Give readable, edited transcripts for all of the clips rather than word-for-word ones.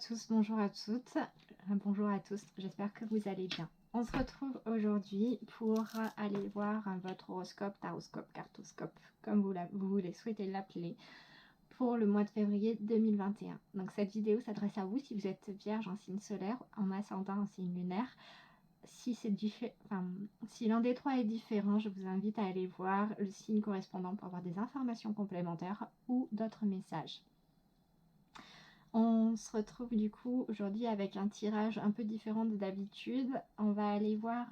tous, bonjour à toutes, bonjour à tous, j'espère que vous allez bien. On se retrouve aujourd'hui pour aller voir votre horoscope, taroscope, cartoscope, comme vous voulez souhaiter l'appeler, pour le mois de février 2021. Donc cette vidéo s'adresse à vous si vous êtes vierge en signe solaire, en ascendant en signe lunaire. Si l'un des trois est différent, je vous invite à aller voir le signe correspondant pour avoir des informations complémentaires ou d'autres messages. On se retrouve du coup aujourd'hui avec un tirage un peu différent de d'habitude. On va aller voir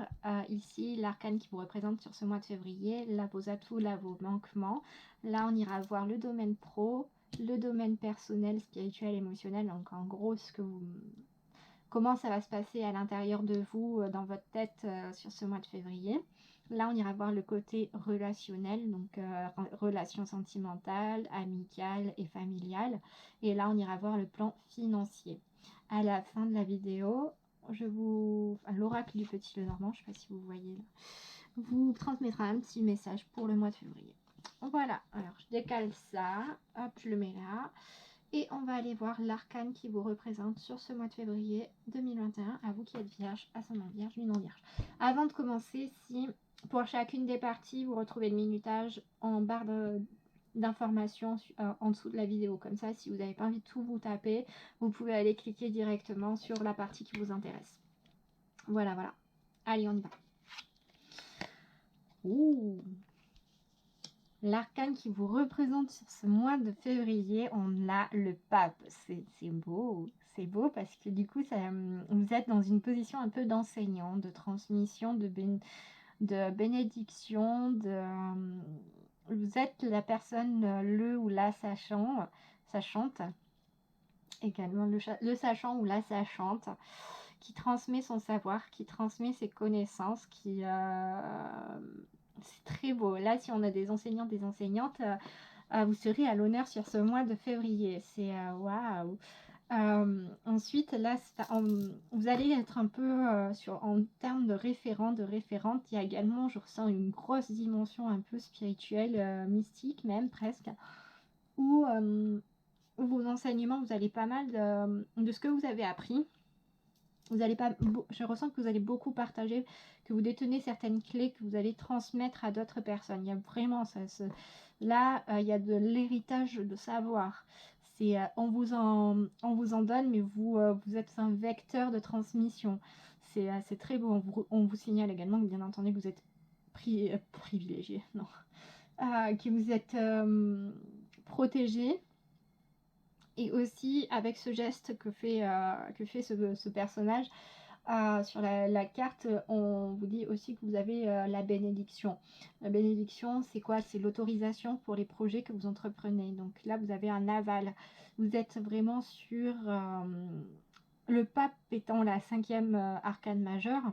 ici l'arcane qui vous représente sur ce mois de février, là vos atouts, là vos manquements. Là on ira voir le domaine pro, le domaine personnel, spirituel, émotionnel, donc en gros comment ça va se passer à l'intérieur de vous, dans votre tête sur ce mois de février. Là, on ira voir le côté relationnel, donc relations sentimentales, amicales et familiales. Et là, on ira voir le plan financier. À la fin de la vidéo, l'oracle du petit Lenormand, je ne sais pas si vous voyez là, vous transmettra un petit message pour le mois de février. Voilà, alors je décale ça, hop, je le mets là. Et on va aller voir l'arcane qui vous représente sur ce mois de février 2021, à vous qui êtes vierge, ascendant vierge, non vierge. Avant de commencer, si pour chacune des parties, vous retrouvez le minutage en barre d'informations en dessous de la vidéo. Comme ça, si vous n'avez pas envie de tout vous taper, vous pouvez aller cliquer directement sur la partie qui vous intéresse. Voilà, voilà. Allez, on y va. Ouh! L'arcane qui vous représente sur ce mois de février, on a le pape. C'est beau parce que du coup, vous êtes dans une position un peu d'enseignant, de transmission, de bénédiction. Vous êtes la personne, le ou la sachante, également le sachant ou la sachante, qui transmet son savoir, qui transmet ses connaissances, c'est très beau. Là, si on a des enseignants, des enseignantes, vous serez à l'honneur sur ce mois de février. C'est waouh. Ensuite, là, vous allez être un peu en termes de référent, de référente. Il y a également, je ressens une grosse dimension un peu spirituelle, mystique même presque, où vos enseignements, vous allez pas mal de ce que vous avez appris. Je ressens que vous allez beaucoup partager, que vous détenez certaines clés que vous allez transmettre à d'autres personnes. Il y a vraiment ça. Là, il y a de l'héritage de savoir. On vous en donne, mais vous êtes un vecteur de transmission. C'est très beau. On vous signale également que, bien entendu, que vous êtes privilégié, non, que vous êtes protégé. Et aussi, avec ce geste que fait ce personnage, sur la carte, on vous dit aussi que vous avez la bénédiction. La bénédiction, c'est quoi? C'est l'autorisation pour les projets que vous entreprenez. Donc là, vous avez un aval. Vous êtes vraiment sur... le pape étant la 5e arcane majeure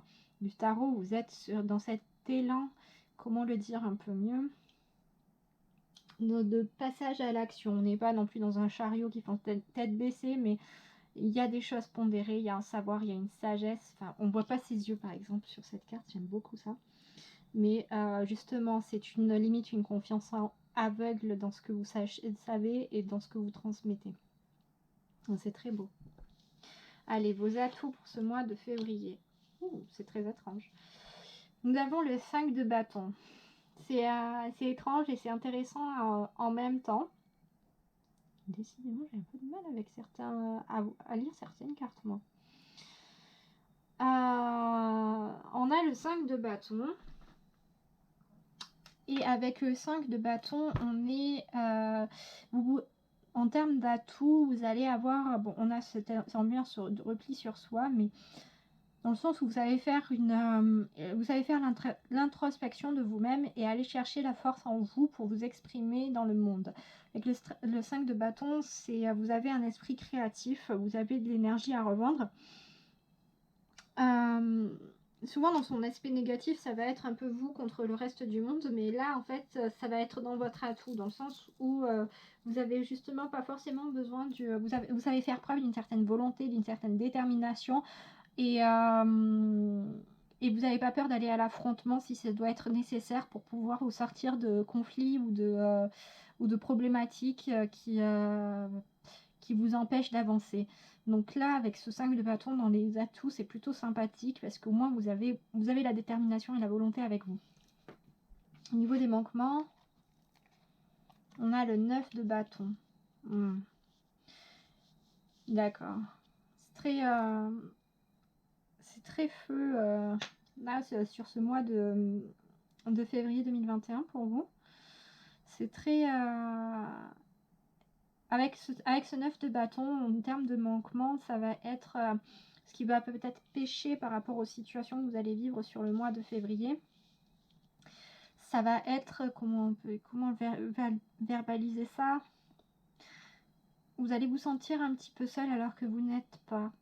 du tarot, vous êtes dans cet élan, comment le dire un peu mieux, de passage à l'action. On n'est pas non plus dans un chariot qui fait tête baissée, mais il y a des choses pondérées, il y a un savoir, il y a une sagesse. Enfin, on ne voit pas ses yeux, par exemple, sur cette carte. J'aime beaucoup ça. Mais justement, c'est limite une confiance aveugle dans ce que vous savez et dans ce que vous transmettez. C'est très beau. Allez, vos atouts pour ce mois de février. C'est très étrange. Nous avons le 5 de bâton. C'est étrange et c'est intéressant en même temps. Décidément, j'ai un peu de mal avec à lire certaines cartes, moi. On a le 5 de bâton. Et avec le 5 de bâton, on est... en termes d'atouts, vous allez avoir... Bon, on a cette ambiance de repli sur soi, mais dans le sens où vous allez faire l'introspection de vous-même et aller chercher la force en vous pour vous exprimer dans le monde. Avec le 5 de bâton, vous avez un esprit créatif, vous avez de l'énergie à revendre. Souvent dans son aspect négatif, ça va être un peu vous contre le reste du monde, mais là en fait ça va être dans votre atout, dans le sens où vous avez justement pas forcément besoin vous savez faire preuve d'une certaine volonté, d'une certaine détermination, et vous n'avez pas peur d'aller à l'affrontement si ça doit être nécessaire pour pouvoir vous sortir de conflits ou de problématiques qui vous empêchent d'avancer. Donc là, avec ce 5 de bâton dans les atouts, c'est plutôt sympathique parce qu'au moins vous avez la détermination et la volonté avec vous. Au niveau des manquements, on a le 9 de bâton. D'accord. C'est très feu là sur ce mois de février 2021 pour vous. C'est très... avec ce 9 de bâton, en termes de manquement, ça va être ce qui va peut-être pêcher par rapport aux situations que vous allez vivre sur le mois de février. Ça va être, comment verbaliser ça? Vous allez vous sentir un petit peu seul alors que vous n'êtes pas.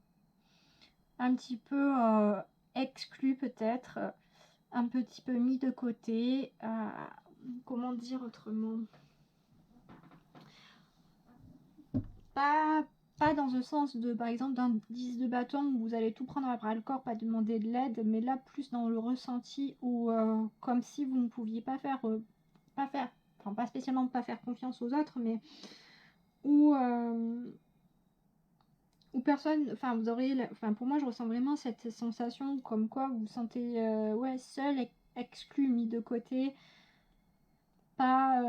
Un petit peu exclu peut-être, un petit peu mis de côté. Comment dire autrement? Pas dans le sens de, par exemple, d'un 10 de bâton où vous allez tout prendre à bras le corps, pas demander de l'aide, mais là plus dans le ressenti où comme si vous ne pouviez pas faire, enfin pas spécialement pas faire confiance aux autres, mais où personne, enfin vous aurez, enfin pour moi je ressens vraiment cette sensation comme quoi vous vous sentez ouais, seul, exclu, mis de côté, pas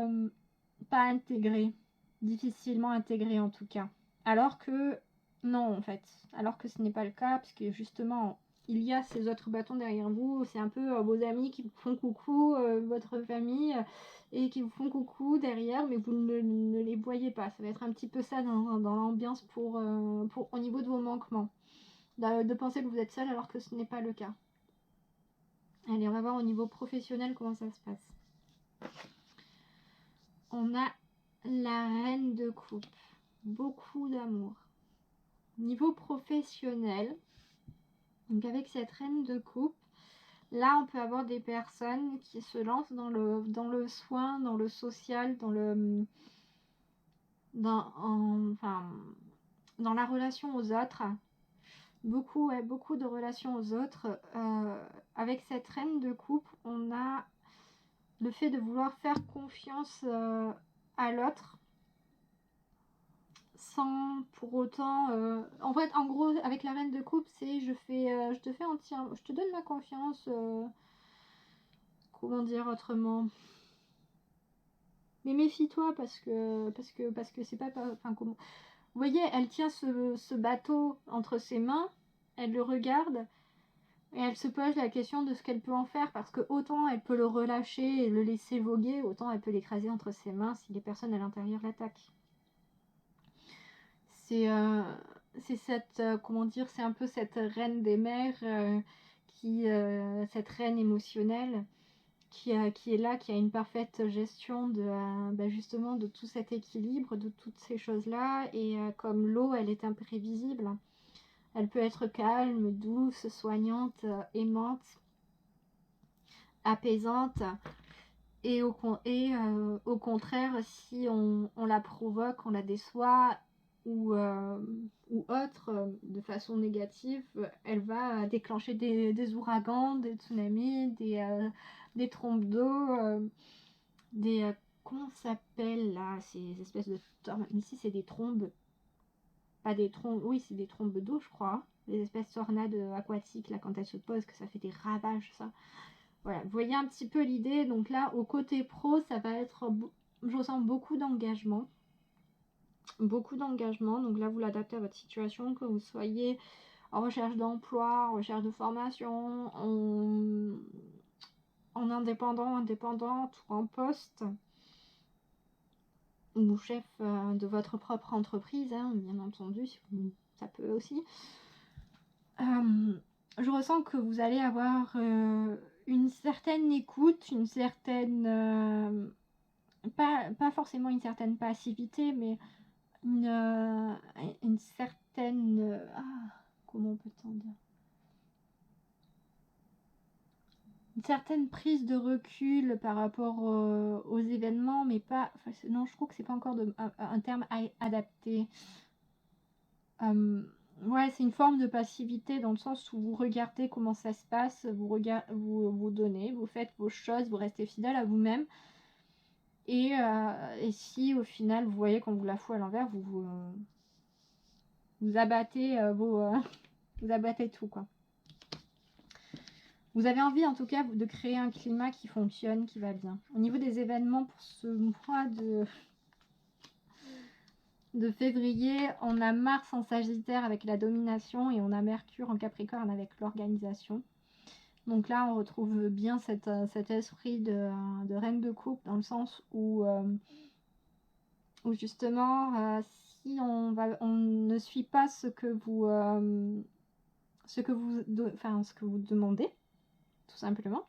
intégré, difficilement intégré en tout cas. Alors que non en fait, alors que ce n'est pas le cas, parce que justement il y a ces autres bâtons derrière vous, c'est un peu vos amis qui vous font coucou, votre famille, et qui vous font coucou derrière, mais vous ne les voyez pas. Ça va être un petit peu ça dans l'ambiance pour au niveau de vos manquements. De penser que vous êtes seul alors que ce n'est pas le cas. Allez, on va voir au niveau professionnel comment ça se passe. On a la reine de coupe. Beaucoup d'amour. Niveau professionnel, donc avec cette reine de coupe, là on peut avoir des personnes qui se lancent dans le soin, dans le social, dans la relation aux autres. Beaucoup de relations aux autres. Avec cette reine de coupe, on a le fait de vouloir faire confiance à l'autre sans pour autant en fait, en gros, avec la reine de coupe, c'est je te donne ma confiance, comment dire autrement, mais méfie-toi parce que c'est pas, enfin comment, vous voyez, elle tient ce bateau entre ses mains, elle le regarde et elle se pose la question de ce qu'elle peut en faire, parce que autant elle peut le relâcher et le laisser voguer, autant elle peut l'écraser entre ses mains si les personnes à l'intérieur l'attaquent. C'est cette, comment dire, c'est un peu cette reine des mers, cette reine émotionnelle qui est là, qui a une parfaite gestion de justement de tout cet équilibre, de toutes ces choses-là. Et comme l'eau, elle est imprévisible. Elle peut être calme, douce, soignante, aimante, apaisante. Et au contraire, si on la provoque, on la déçoit ou autre, de façon négative, elle va déclencher des ouragans, des tsunamis, des trombes d'eau, comment ça s'appelle là, ces espèces de tornades. Ici c'est des trombes, pas des trombes, oui c'est des trombes d'eau je crois, les espèces de tornades aquatiques là quand elles se posent, que ça fait des ravages ça. Voilà, vous voyez un petit peu l'idée. Donc là, au côté pro, ça va être, je ressens beaucoup d'engagement. Beaucoup d'engagement. Donc là, vous l'adaptez à votre situation, que vous soyez en recherche d'emploi, en recherche de formation, en indépendante ou en poste, ou chef de votre propre entreprise, hein, bien entendu, ça peut aussi. Je ressens que vous allez avoir une certaine écoute, une certaine... pas forcément une certaine passivité, mais une certaine... comment peut-on dire? Une certaine prise de recul par rapport aux événements, mais pas... Enfin, non, je trouve que c'est pas encore un terme adapté. Ouais, c'est une forme de passivité dans le sens où vous regardez comment ça se passe, vous donnez, vous faites vos choses, vous restez fidèle à vous-même. Et si au final vous voyez qu'on vous la fout à l'envers, vous vous abattez vous abattez tout, quoi. Vous avez envie, en tout cas, de créer un climat qui fonctionne, qui va bien. Au niveau des événements pour ce mois de février, on a Mars en Sagittaire avec la domination et on a Mercure en Capricorne avec l'organisation. Donc là, on retrouve bien cet esprit de reine de coupe, dans le sens où justement, si on ne suit pas ce que vous demandez, tout simplement,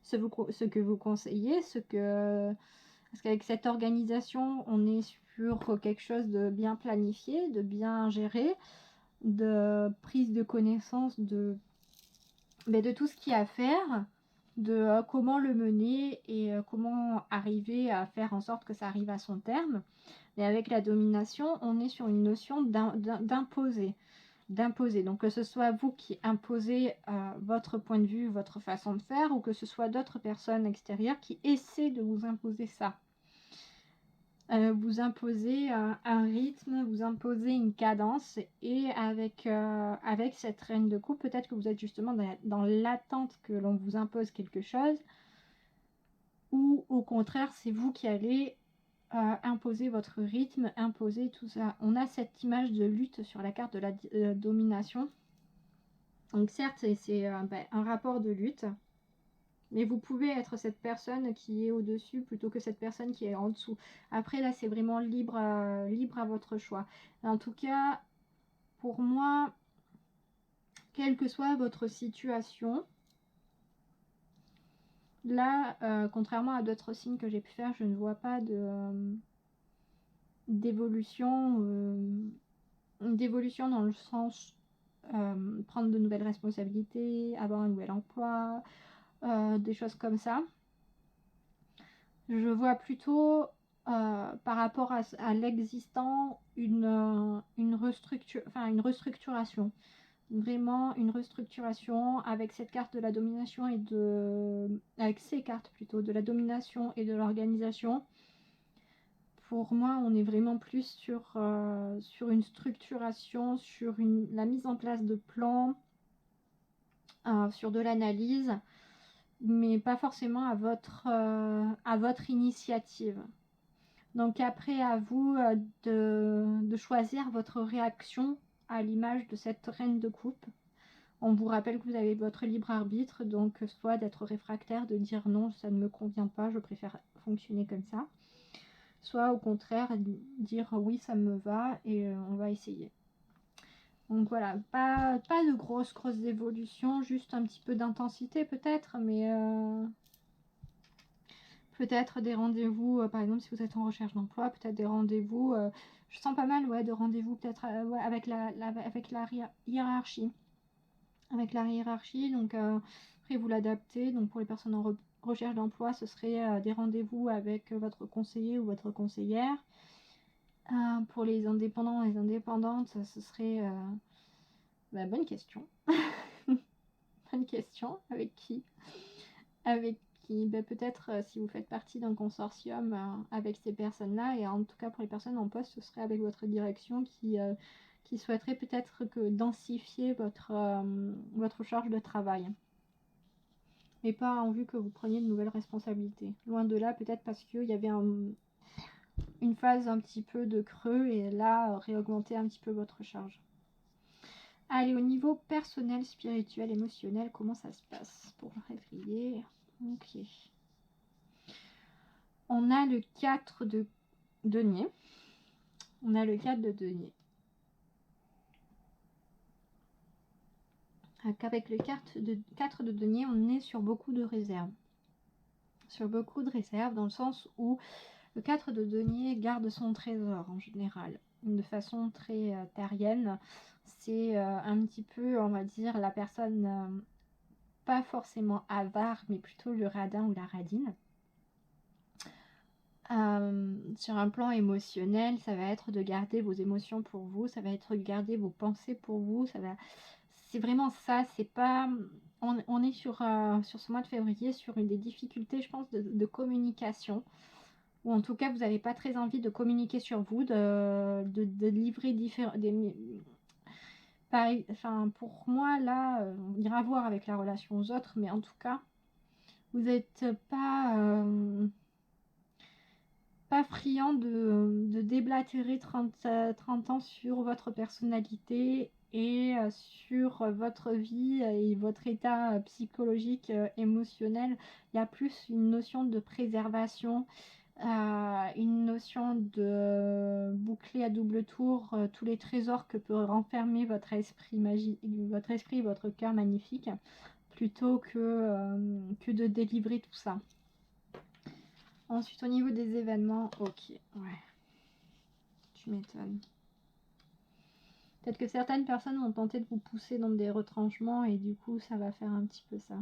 ce que vous conseillez, parce qu'avec cette organisation, on est sur quelque chose de bien planifié, de bien géré, de prise de connaissance de tout ce qu'il y a à faire, de comment le mener et comment arriver à faire en sorte que ça arrive à son terme. Et avec la domination, on est sur une notion d'imposer. Donc que ce soit vous qui imposez votre point de vue, votre façon de faire, ou que ce soit d'autres personnes extérieures qui essaient de vous imposer ça. Vous imposez un rythme, vous imposez une cadence, et avec cette reine de coupe, peut-être que vous êtes justement dans l'attente que l'on vous impose quelque chose, ou au contraire, c'est vous qui allez imposer votre rythme, imposer tout ça. On a cette image de lutte sur la carte de la domination. Donc certes, c'est un rapport de lutte, mais vous pouvez être cette personne qui est au-dessus plutôt que cette personne qui est en dessous. Après, là, c'est vraiment libre à votre choix. En tout cas, pour moi, quelle que soit votre situation, là, contrairement à d'autres signes que j'ai pu faire, je ne vois pas d'évolution dans le sens prendre de nouvelles responsabilités, avoir un nouvel emploi, des choses comme ça. Je vois plutôt par rapport à l'existant une restructuration. Vraiment une restructuration avec cette carte de la domination avec ces cartes plutôt de la domination et de l'organisation. Pour moi, on est vraiment plus sur une structuration, sur la mise en place de plans, sur de l'analyse, mais pas forcément à votre initiative. Donc après, à vous de choisir votre réaction à l'image de cette reine de coupe. On vous rappelle que vous avez votre libre arbitre, donc soit d'être réfractaire, de dire non, ça ne me convient pas, je préfère fonctionner comme ça. Soit au contraire, dire oui, ça me va et on va essayer. Donc voilà, pas de grosses évolutions, juste un petit peu d'intensité peut-être, mais peut-être des rendez-vous, par exemple si vous êtes en recherche d'emploi, peut-être des rendez-vous, je sens pas mal de rendez-vous peut-être avec la hiérarchie. Avec la hiérarchie, donc après vous l'adaptez, donc pour les personnes en recherche d'emploi, ce serait des rendez-vous avec votre conseiller ou votre conseillère. Pour les indépendants et les indépendantes, ce serait bonne question. Bonne question. Avec qui peut-être si vous faites partie d'un consortium avec ces personnes-là, et en tout cas pour les personnes en poste, ce serait avec votre direction qui souhaiterait peut-être que densifier votre charge de travail. Mais pas en vue que vous preniez de nouvelles responsabilités. Loin de là, peut-être parce qu'il y avait une phase un petit peu de creux, et là, réaugmenter un petit peu votre charge. Allez, au niveau personnel, spirituel, émotionnel, comment ça se passe pour février? Ok. On a le 4 de denier. On a le 4 de denier. Avec le 4 de denier, on est sur beaucoup de réserves. Sur beaucoup de réserves, dans le sens où le 4 de denier garde son trésor en général, de façon très terrienne. C'est un petit peu, on va dire, la personne pas forcément avare, mais plutôt le radin ou la radine. Sur un plan émotionnel, ça va être de garder vos émotions pour vous, ça va être de garder vos pensées pour vous, c'est vraiment ça, c'est pas... On est sur ce mois de février sur des difficultés, je pense, de communication. ou en tout cas vous n'avez pas très envie de communiquer sur vous, de livrer différents... Enfin, pour moi, là, on ira voir avec la relation aux autres, mais en tout cas, vous n'êtes pas friand de déblatérer 30 ans sur votre personnalité et sur votre vie et votre état psychologique, émotionnel. Il y a plus une notion de préservation, une notion de boucler à double tour tous les trésors que peut renfermer votre esprit, votre cœur magnifique, plutôt que de délivrer tout ça. Ensuite, au niveau des événements, ok, ouais, tu m'étonnes. Peut-être que certaines personnes vont tenter de vous pousser dans des retranchements et du coup, ça va faire un petit peu ça.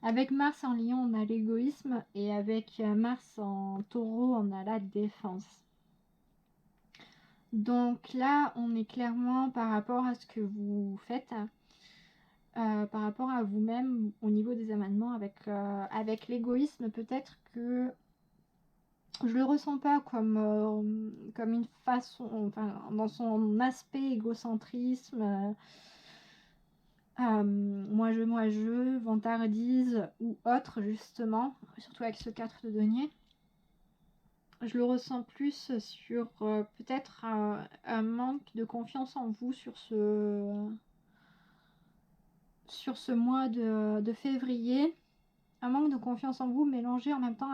Avec Mars en Lion, on a l'égoïsme et avec Mars en Taureau, on a la défense. Donc là, on est clairement par rapport à ce que vous faites, par rapport à vous-même au niveau des événements avec l'égoïsme, peut-être que je le ressens pas comme une façon, enfin, dans son aspect égocentrisme, moi je, vantardise ou autre, justement, surtout avec ce 4 de denier. Je le ressens plus sur peut-être un manque de confiance en vous sur ce mois de février. Un manque de confiance en vous mélangé en même temps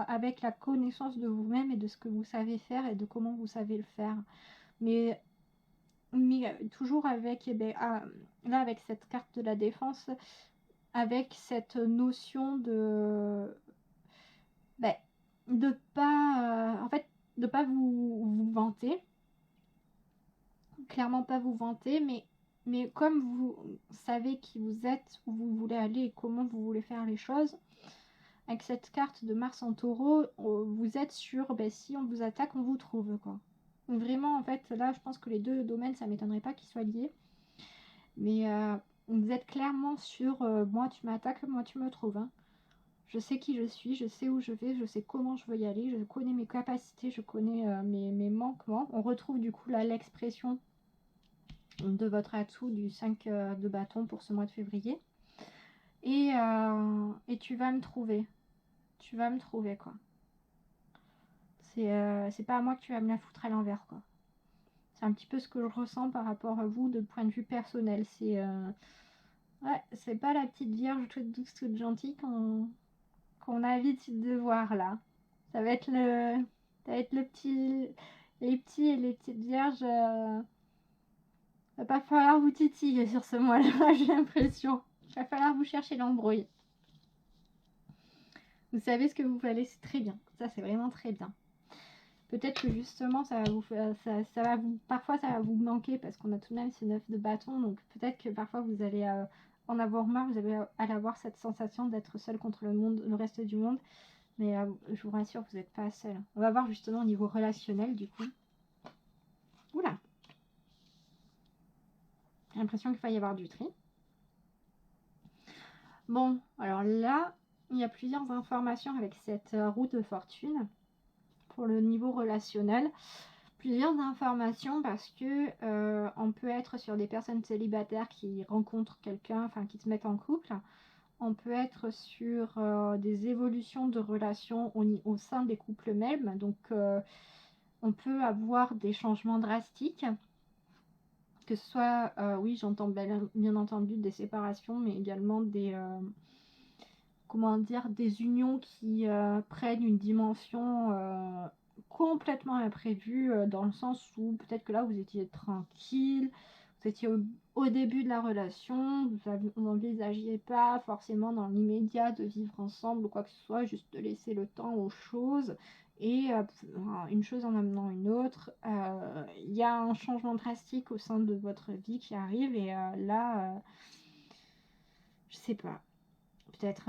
avec la connaissance de vous-même et de ce que vous savez faire et de comment vous savez le faire. Mais toujours avec, là avec cette carte de la défense, avec cette notion de pas, en fait, de pas vous vanter, clairement pas vous vanter, mais comme vous savez qui vous êtes, où vous voulez aller et comment vous voulez faire les choses, avec cette carte de Mars en Taureau, vous êtes sûr, si on vous attaque, on vous trouve, quoi. Donc vraiment, en fait, là, je pense que les deux domaines, ça m'étonnerait pas qu'ils soient liés. Mais vous êtes clairement sur moi tu m'attaques, moi tu me trouves. Hein. Je sais qui je suis, je sais où je vais, je sais comment je veux y aller, je connais mes capacités, je connais mes manquements. On retrouve du coup là l'expression de votre atout du 5 de bâton pour ce mois de février. Et tu vas me trouver. Tu vas me trouver, quoi. C'est pas à moi que tu vas me la foutre à l'envers, quoi. C'est un petit peu ce que je ressens par rapport à vous de point de vue personnel. Ouais, c'est pas la petite vierge toute douce, toute gentille qu'on a vite de voir là. Ça va être le petit, les petits et les petites vierges. Va pas falloir vous titiller sur ce mois-là, j'ai l'impression. Il va falloir vous chercher l'embrouille. Vous savez ce que vous valez, c'est très bien. Ça, c'est vraiment très bien. Peut-être que justement, ça va vous parfois ça va vous manquer parce qu'on a tout de même ces 9 de bâton. Donc peut-être que parfois vous allez en avoir marre, vous allez avoir cette sensation d'être seul contre le reste du monde. Mais je vous rassure, vous n'êtes pas seul. On va voir justement au niveau relationnel du coup. Oula! J'ai l'impression qu'il va y avoir du tri. Bon, alors là, il y a plusieurs informations avec cette roue de fortune pour le niveau relationnel. Plusieurs informations parce que on peut être sur des personnes célibataires qui rencontrent quelqu'un, enfin qui se mettent en couple. On peut être sur des évolutions de relations au sein des couples mêmes. Donc on peut avoir des changements drastiques. Que ce soit, oui, j'entends bien entendu des séparations, mais également des des unions qui prennent une dimension complètement imprévue, dans le sens où peut-être que là vous étiez tranquille, vous étiez au début de la relation, vous n'envisagiez pas forcément dans l'immédiat de vivre ensemble ou quoi que ce soit, juste de laisser le temps aux choses. Et une chose en amenant une autre, il y a un changement drastique au sein de votre vie qui arrive et là, je sais pas. Peut-être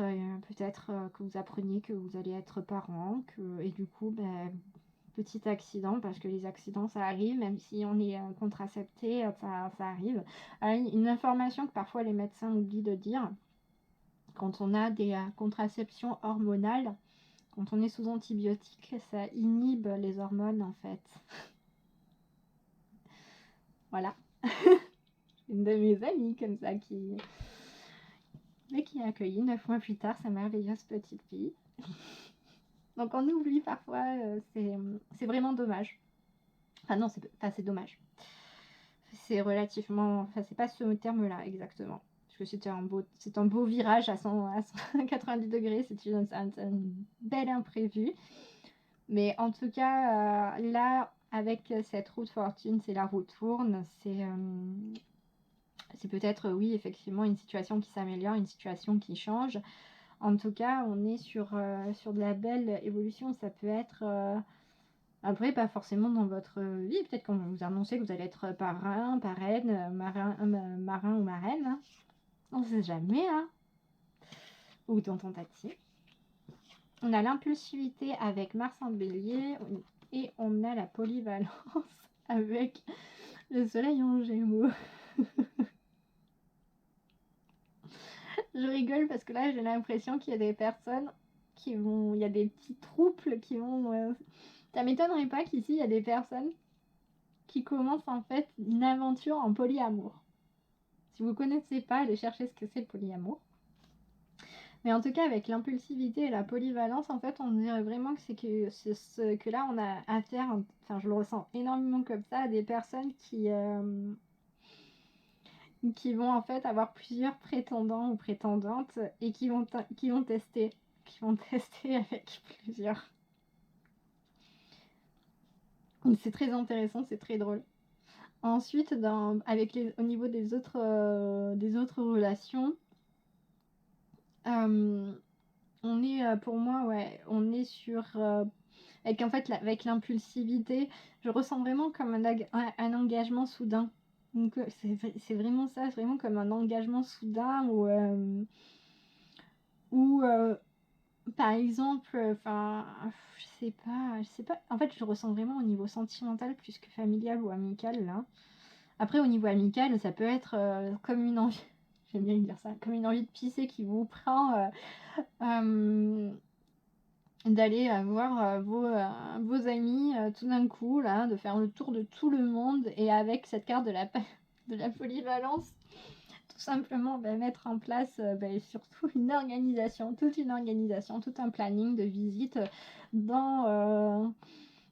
que vous appreniez que vous allez être parent, et du coup, petit accident, parce que les accidents ça arrive, même si on est contracepté, ça arrive. Une information que parfois les médecins oublient de dire, quand on a des contraceptions hormonales, Quand on est sous antibiotiques, ça inhibe les hormones en fait. Voilà. Une de mes amies comme ça qui a accueilli 9 mois plus tard sa merveilleuse petite fille. Donc on oublie parfois, c'est vraiment dommage. Enfin non, c'est dommage. C'est relativement... Enfin c'est pas ce terme-là exactement. Parce que c'est un beau virage à 190 degrés, c'est un bel imprévu. Mais en tout cas, là, avec cette route fortune, c'est la roue tourne, c'est peut-être, oui, effectivement, une situation qui s'améliore, une situation qui change. En tout cas, on est sur de la belle évolution. Ça peut être, après, pas forcément dans votre vie. Peut-être quand vous annoncez que vous allez être parrain, parraine, marin ou marraine. Hein. On ne sait jamais. Hein. Ou dans tentative. On a l'impulsivité avec Mars en Bélier. Et on a la polyvalence avec le soleil en Gémeaux. Je rigole parce que là j'ai l'impression qu'il y a des personnes qui vont... Il y a des petits troubles qui vont... Ça m'étonnerait pas qu'ici il y a des personnes qui commencent en fait une aventure en polyamour. Si vous connaissez pas, allez chercher ce que c'est le polyamour. Mais en tout cas avec l'impulsivité et la polyvalence, en fait on dirait vraiment que que là on a affaire, enfin je le ressens énormément comme ça, à des personnes qui vont en fait avoir plusieurs prétendants ou prétendantes et qui vont tester avec plusieurs. C'est très intéressant, c'est très drôle. Ensuite, au niveau des autres relations, on est, pour moi, ouais, on est sur... avec l'impulsivité, je ressens vraiment comme un engagement soudain. Donc c'est vraiment ça, c'est vraiment comme un engagement soudain où par exemple, enfin, je sais pas. En fait, je le ressens vraiment au niveau sentimental plus que familial ou amical là. Après, au niveau amical, ça peut être comme une envie. J'aime bien dire ça, comme une envie de pisser qui vous prend. D'aller voir vos amis tout d'un coup, là, de faire le tour de tout le monde et avec cette carte de la polyvalence, tout simplement mettre en place surtout toute une organisation, tout un planning de visite dans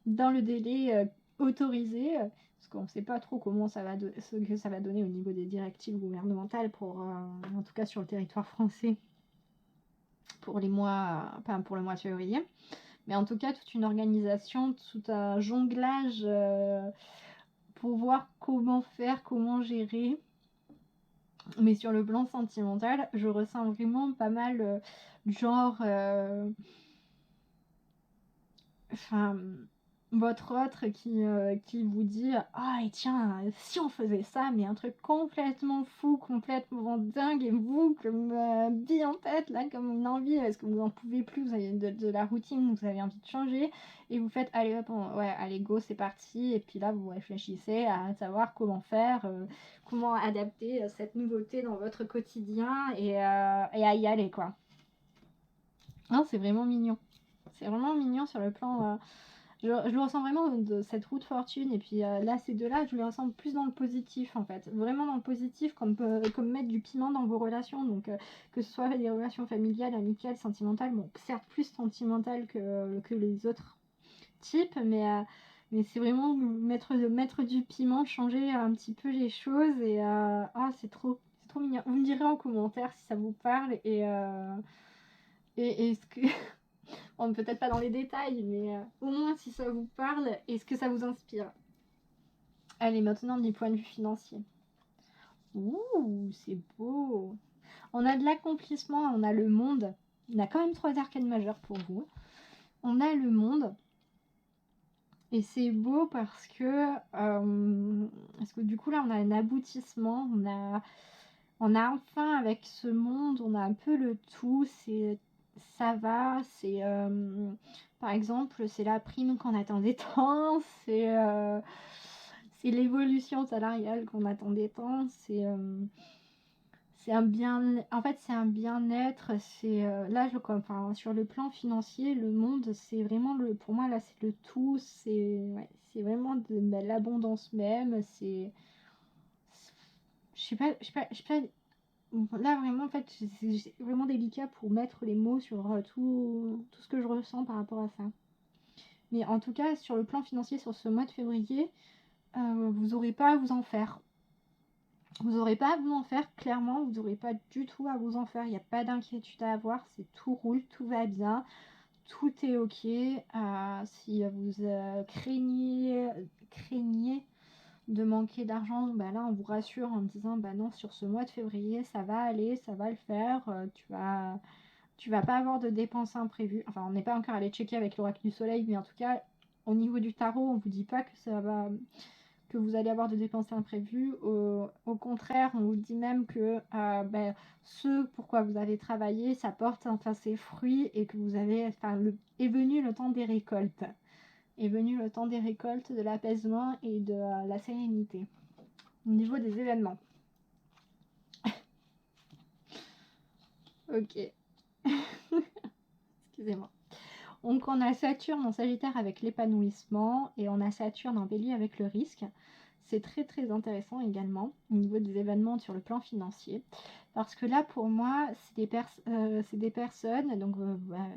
le délai autorisé. Parce qu'on ne sait pas trop ce que ça va donner au niveau des directives gouvernementales en tout cas sur le territoire français pour le mois de février. Mais en tout cas, toute une organisation, tout un jonglage pour voir comment faire, comment gérer. Mais sur le plan sentimental, je ressens vraiment pas mal genre... Enfin... votre autre qui vous dit ah et tiens si on faisait ça mais un truc complètement fou, complètement dingue et vous comme bille en tête là comme une envie parce que vous en pouvez plus, vous avez de la routine, vous avez envie de changer et vous faites allez hop allez go c'est parti et puis là vous réfléchissez à savoir comment faire, comment adapter cette nouveauté dans votre quotidien et à y aller quoi. Non, c'est vraiment mignon sur le plan je le ressens vraiment de cette roue de fortune et puis là ces deux-là je les ressens plus dans le positif en fait, vraiment dans le positif comme mettre du piment dans vos relations, donc que ce soit des relations familiales, amicales, sentimentales, bon certes plus sentimentales que les autres types mais c'est vraiment mettre du piment, changer un petit peu les choses et c'est trop mignon. Vous me direz en commentaire si ça vous parle et ce que bon, peut-être pas dans les détails, mais au moins si ça vous parle et ce que ça vous inspire. Allez, maintenant du point de vue financier. Ouh, c'est beau. On a de l'accomplissement, on a le monde. On a quand même 3 arcanes majeures pour vous. On a le monde. Et c'est beau parce que du coup là on a un aboutissement. On a enfin avec ce monde, on a un peu le tout. Ça va, c'est par exemple c'est la prime qu'on attendait tant, c'est l'évolution salariale qu'on attendait tant, c'est un bien, en fait, c'est un bien-être. C'est là, enfin, sur le plan financier, le monde, c'est vraiment pour moi là, c'est le tout. Ouais, c'est vraiment l'abondance même. Je sais pas. Là, vraiment, en fait, c'est vraiment délicat pour mettre les mots sur tout ce que je ressens par rapport à ça. Mais en tout cas, sur le plan financier, sur ce mois de février, vous n'aurez pas à vous en faire. Vous n'aurez pas à vous en faire, clairement, vous n'aurez pas du tout à vous en faire. Il n'y a pas d'inquiétude à avoir, c'est tout roule, tout va bien, tout est ok. Si vous craignez de manquer d'argent, bah là on vous rassure en disant bah non, sur ce mois de février ça va aller, ça va le faire, tu vas pas avoir de dépenses imprévues. Enfin, on n'est pas encore allé checker avec l'oracle du soleil, mais en tout cas au niveau du tarot, on vous dit pas que ça va, que vous allez avoir de dépenses imprévues. Au contraire, on vous dit même que ce pourquoi vous avez travaillé, ça porte enfin ses fruits et que vous avez, enfin, est venu le temps des récoltes. Est venu le temps des récoltes, de l'apaisement et de la sérénité. Au niveau des événements. Ok. Excusez-moi. Donc on a Saturne en Sagittaire avec l'épanouissement et on a Saturne en Bélier avec le risque. C'est très très intéressant également au niveau des événements sur le plan financier. Parce que là pour moi c'est des personnes, donc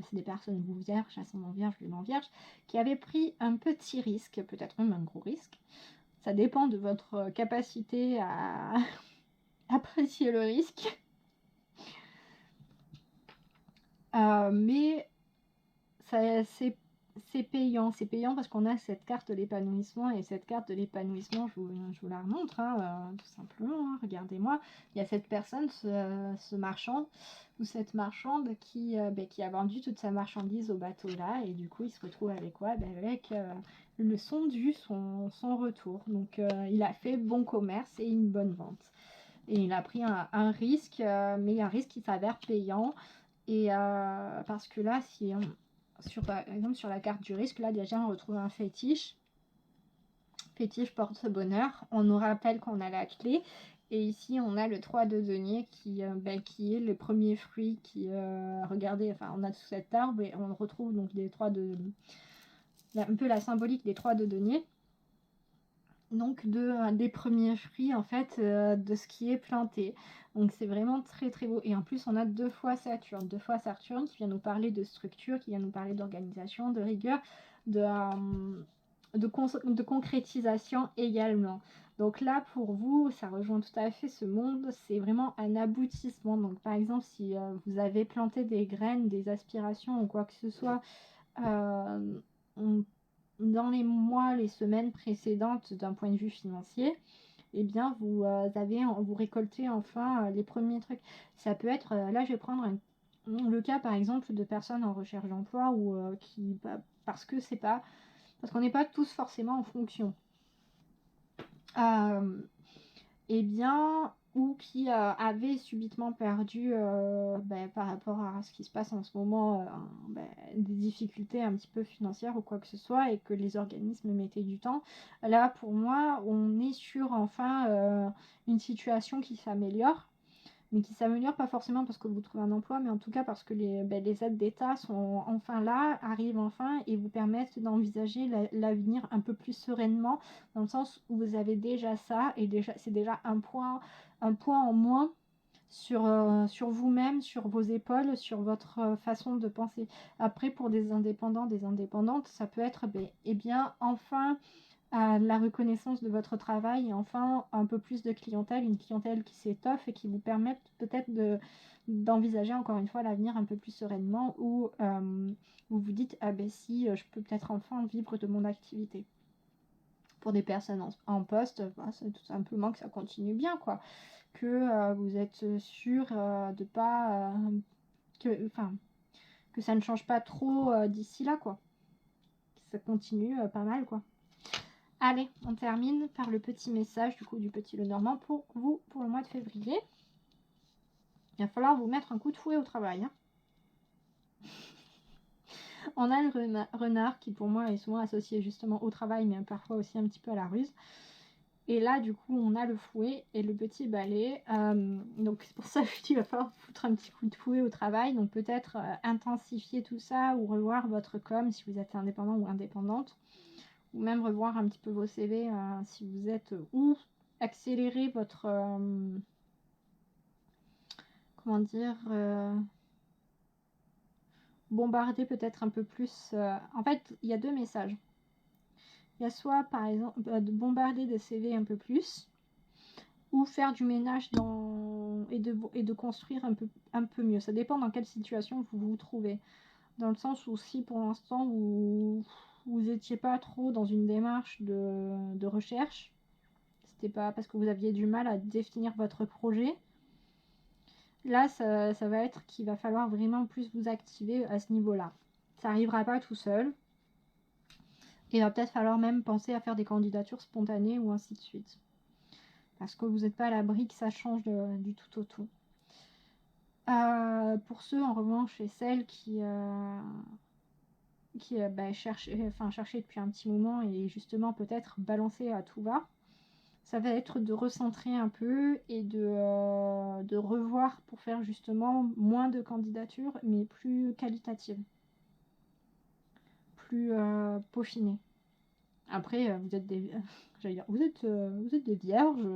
c'est des personnes, vous vierges, ascendant vierge, lunan vierge, qui avaient pris un petit risque, peut-être même un gros risque. Ça dépend de votre capacité à apprécier le risque. Mais c'est payant. C'est payant parce qu'on a cette carte de l'épanouissement. Et cette carte de l'épanouissement, je vous la remontre, hein, tout simplement. Hein, regardez-moi. Il y a cette personne, ce marchand, ou cette marchande qui a vendu toute sa marchandise au bateau là. Et du coup, il se retrouve avec quoi? Avec le son retour. Donc, il a fait bon commerce et une bonne vente. Et il a pris un risque, mais un risque qui s'avère payant. Et parce que là, si par exemple sur la carte du risque, là déjà on retrouve un fétiche. Fétiche porte bonheur. On nous rappelle qu'on a la clé. Et ici on a le 3 de denier qui est le premier fruit qui, regardez, enfin on a tout cet arbre et on retrouve donc un peu la symbolique des 3 de denier. Donc des premiers fruits en fait, de ce qui est planté. Donc c'est vraiment très très beau. Et en plus on a 2 fois Saturne qui vient nous parler de structure, qui vient nous parler d'organisation, de rigueur, de concrétisation également. Donc là pour vous ça rejoint tout à fait ce monde, c'est vraiment un aboutissement. Donc par exemple si vous avez planté des graines, des aspirations ou quoi que ce soit, dans les mois, les semaines précédentes d'un point de vue financier, eh bien vous récoltez enfin les premiers trucs. Ça peut être, là je vais prendre le cas par exemple de personnes en recherche d'emploi ou parce qu'on n'est pas tous forcément en fonction. Eh bien, ou qui avait subitement perdu, par rapport à ce qui se passe en ce moment, des difficultés un petit peu financières ou quoi que ce soit, et que les organismes mettaient du temps. Là, pour moi, on est sur enfin une situation qui s'améliore. Mais qui s'améliore pas forcément parce que vous trouvez un emploi, mais en tout cas parce que les aides d'État sont enfin là, arrivent enfin et vous permettent d'envisager l'avenir un peu plus sereinement, dans le sens où vous avez déjà ça, et c'est déjà un point en moins sur vous-même, sur vos épaules, sur votre façon de penser. Après, pour des indépendants, des indépendantes, ça peut être, eh bien, enfin à la reconnaissance de votre travail et enfin un peu plus de clientèle, une clientèle qui s'étoffe et qui vous permette peut-être d'envisager encore une fois l'avenir un peu plus sereinement, où vous vous dites ah ben si, je peux peut-être enfin vivre de mon activité. Pour des personnes en poste, c'est tout simplement que ça continue bien, quoi, que vous êtes sûr de pas que ça ne change pas trop d'ici là, quoi, que ça continue pas mal, quoi. Allez, on termine par le petit message du petit Lenormand pour vous pour le mois de février. Il va falloir vous mettre un coup de fouet au travail. Hein. On a le renard qui pour moi est souvent associé justement au travail, mais parfois aussi un petit peu à la ruse. Et là, du coup, on a le fouet et le petit balai. Donc, c'est pour ça que je dis qu'il va falloir foutre un petit coup de fouet au travail. Donc, peut-être intensifier tout ça ou revoir votre com si vous êtes indépendant ou indépendante. Ou même revoir un petit peu vos CV si vous êtes... ou accélérer votre... comment dire bombarder peut-être un peu plus... En fait, il y a deux messages. Il y a soit, par exemple, de bombarder des CV un peu plus, ou faire du ménage et de construire un peu mieux. Ça dépend dans quelle situation vous vous trouvez. Dans le sens où si pour l'instant vous n'étiez pas trop dans une démarche de recherche, c'était pas parce que vous aviez du mal à définir votre projet, là ça va être qu'il va falloir vraiment plus vous activer à ce niveau-là. Ça n'arrivera pas tout seul. Et il va peut-être falloir même penser à faire des candidatures spontanées ou ainsi de suite. Parce que vous n'êtes pas à l'abri que ça change du tout au tout. Pour ceux en revanche et celles qui cherchaient depuis un petit moment et justement peut-être balancer à tout va, ça va être de recentrer un peu et de revoir pour faire justement moins de candidatures mais plus qualitatives, plus peaufinées. Après, vous êtes des, vous êtes des vierges,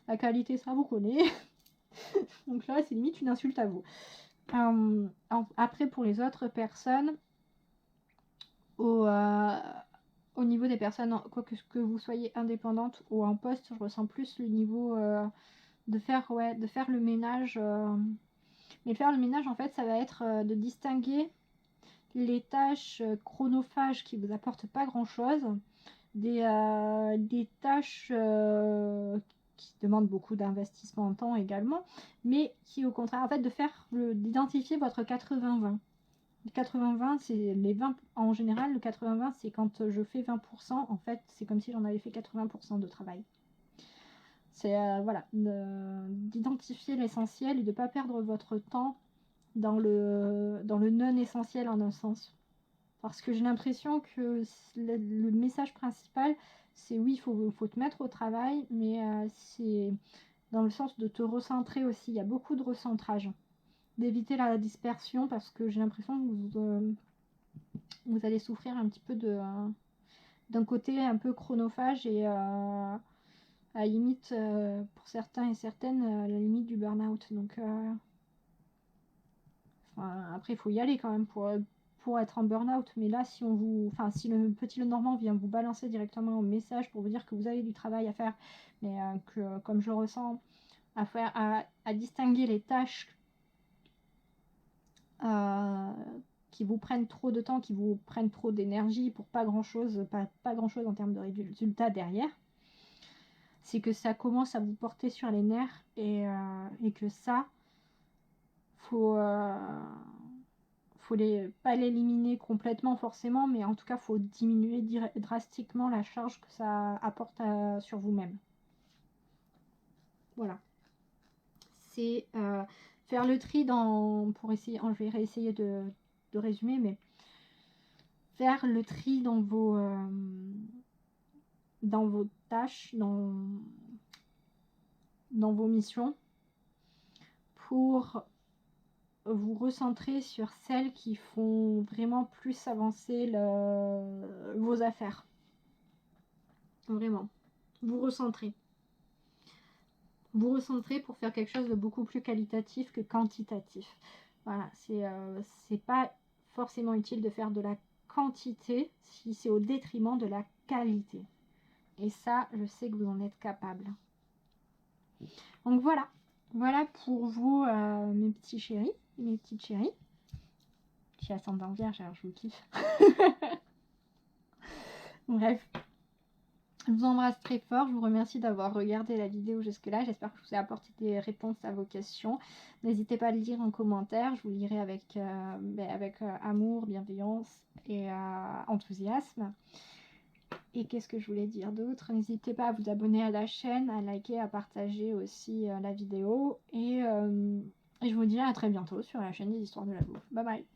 la qualité ça vous connaît. Donc là, c'est limite une insulte à vous. Après, pour les autres personnes, au niveau des personnes, quoi que vous soyez indépendante ou en poste, je ressens plus le niveau de faire le ménage. Mais faire le ménage, en fait, ça va être de distinguer les tâches chronophages qui vous apportent pas grand-chose des tâches qui demandent beaucoup d'investissement en temps également, mais qui au contraire, en fait, d'identifier votre 80-20. Le 80-20, c'est les 20, en général, le 80-20, c'est quand je fais 20%, en fait, c'est comme si j'en avais fait 80% de travail. C'est voilà, d'identifier l'essentiel et de ne pas perdre votre temps dans le non essentiel en un sens. Parce que j'ai l'impression que le message principal, c'est oui, il faut te mettre au travail, mais c'est dans le sens de te recentrer aussi. Il y a beaucoup de recentrage. D'éviter la dispersion parce que j'ai l'impression que vous allez souffrir un petit peu d'un côté un peu chronophage et à la limite, pour certains et certaines, à la limite du burn-out. Donc après, il faut y aller quand même pour être en burn-out, mais là, si le petit Lenormand vient vous balancer directement un message pour vous dire que vous avez du travail à faire, mais que, comme je le ressens, à distinguer les tâches qui vous prennent trop de temps, qui vous prennent trop d'énergie pour pas grand-chose, pas grand-chose en termes de résultats derrière, c'est que ça commence à vous porter sur les nerfs et que ça, faut pas l'éliminer complètement forcément, mais en tout cas, faut diminuer drastiquement la charge que ça apporte sur vous-même. Voilà. C'est faire le tri pour essayer, je vais réessayer de résumer, mais faire le tri dans vos tâches, dans vos missions, pour vous recentrer sur celles qui font vraiment plus avancer vos affaires. Vraiment. Vous recentrez. Vous recentrez pour faire quelque chose de beaucoup plus qualitatif que quantitatif. Voilà, c'est pas forcément utile de faire de la quantité si c'est au détriment de la qualité. Et ça, je sais que vous en êtes capable. Donc voilà. Voilà pour vous, mes petits chéris, mes petites chéries. Je suis ascendant vierge, alors je vous kiffe. Bref. Je vous embrasse très fort. Je vous remercie d'avoir regardé la vidéo jusque-là. J'espère que je vous ai apporté des réponses à vos questions. N'hésitez pas à le lire en commentaire. Je vous lirai avec amour, bienveillance et enthousiasme. Et qu'est-ce que je voulais dire d'autre? N'hésitez pas à vous abonner à la chaîne, à liker, à partager aussi la vidéo. Et je vous dis à très bientôt sur la chaîne des Histoires de la Bouffe. Bye bye!